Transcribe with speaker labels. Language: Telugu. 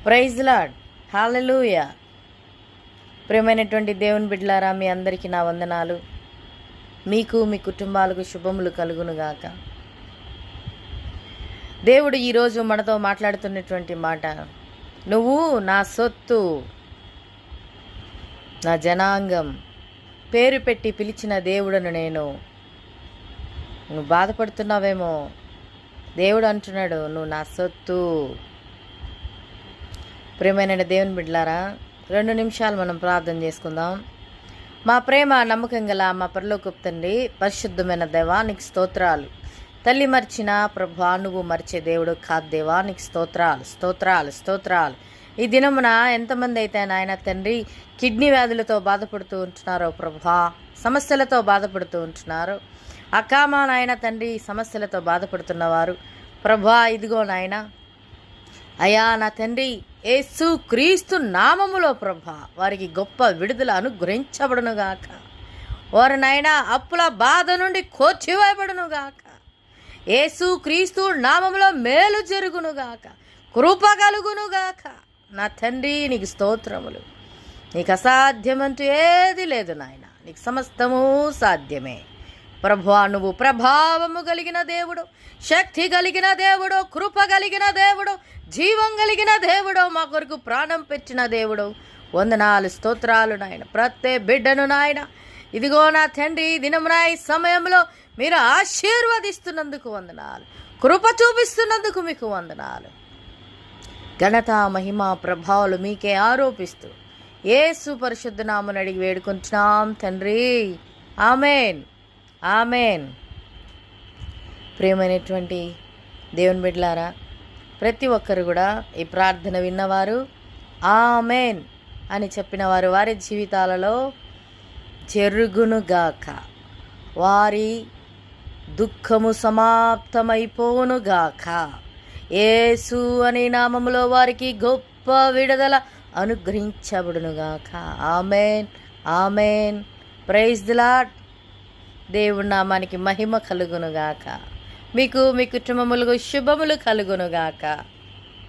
Speaker 1: ప్రైజ్ లార్డ్, హల్లెలూయా. ప్రియమైనటువంటి దేవుని బిడ్డలారా, మీ అందరికీ నా వందనాలు. మీకు మీ కుటుంబాలకు శుభములు కలుగునుగాక. దేవుడు ఈరోజు మనతో మాట్లాడుతున్నటువంటి మాట, నువ్వు నా సొత్తు, నా జనాంగం, పేరు పెట్టి పిలిచిన దేవుడను నేను. నువ్వు బాధపడుతున్నావేమో, దేవుడు అంటున్నాడు, నువ్వు నా సొత్తు. ప్రియమైన దేవుని బిడ్డలారా, 2 నిమిషాలు మనం ప్రార్థన చేసుకుందాం. మా ప్రేమ నమ్మకం గల మా పరలోకపు తండ్రి, పరిశుద్ధమైన దేవానికి స్తోత్రాలు. తల్లి మర్చిన ప్రభా, నువ్వు మర్చే దేవుడు కాదు దేవా, నీకు స్తోత్రాలు స్తోత్రాలు స్తోత్రాలు. ఈ దినమున ఎంతమంది అయితే నాయన తండ్రి కిడ్నీ వ్యాధులతో బాధపడుతూ ఉంటున్నారో ప్రభా, సమస్యలతో బాధపడుతూ ఉంటున్నారు అక్కామా నాయన తండ్రి, సమస్యలతో బాధపడుతున్నవారు ప్రభా, ఇదిగో నాయన అయా నా తండ్రి, యేసు క్రీస్తు నామములో ప్రభా వారికి గొప్ప విడుదల అనుగ్రహించబడునుగాక. వారు నాయనా అప్పుల బాధ నుండి కోర్చివేయబడునుగాక. యేసు క్రీస్తు నామములో మేలు జరుగునుగాక, కృప కలుగునుగాక. నా తండ్రి నీకు స్తోత్రములు. నీకు అసాధ్యమంటూ ఏది లేదు నాయన, నీకు సమస్తము సాధ్యమే. ప్రభువా, నువ్వు ప్రభావము కలిగిన దేవుడు, శక్తి కలిగిన దేవుడు, కృప కలిగిన దేవుడు, జీవం కలిగిన దేవుడు, మా కొరకు ప్రాణం పెట్టిన దేవుడు. వందనాలు స్తోత్రాలు నాయన. ప్రతి బిడ్డను నాయన ఇదిగో నా తండ్రి, దినమున ఈ సమయంలో మీరు ఆశీర్వదిస్తున్నందుకు వందనాలు, కృప చూపిస్తున్నందుకు మీకు వందనాలు. ఘనత మహిమ ప్రభావాలు మీకే ఆరోపిస్తూ యేసు పరిశుద్ధ నామమున అడిగి వేడుకుంటున్నాం తండ్రి, ఆమెన్ ఆమెన్. ప్రియమైనటువంటి దేవుని బిడ్డలారా, ప్రతి ఒక్కరు కూడా ఈ ప్రార్థన విన్నవారు ఆమెన్ అని చెప్పిన వారు వారి జీవితాలలో జరుగునుగాక. వారి దుఃఖము సమాప్తమైపోనుగాక. యేసు అనే నామములో వారికి గొప్ప విడుదల అనుగ్రహించబడునుగాక. Amen amen. Praise the Lord. దేవుడి నామానికి మహిమ కలుగునుగాక. మీకు మీ కుటుంబములకు శుభములు కలుగునుగాక.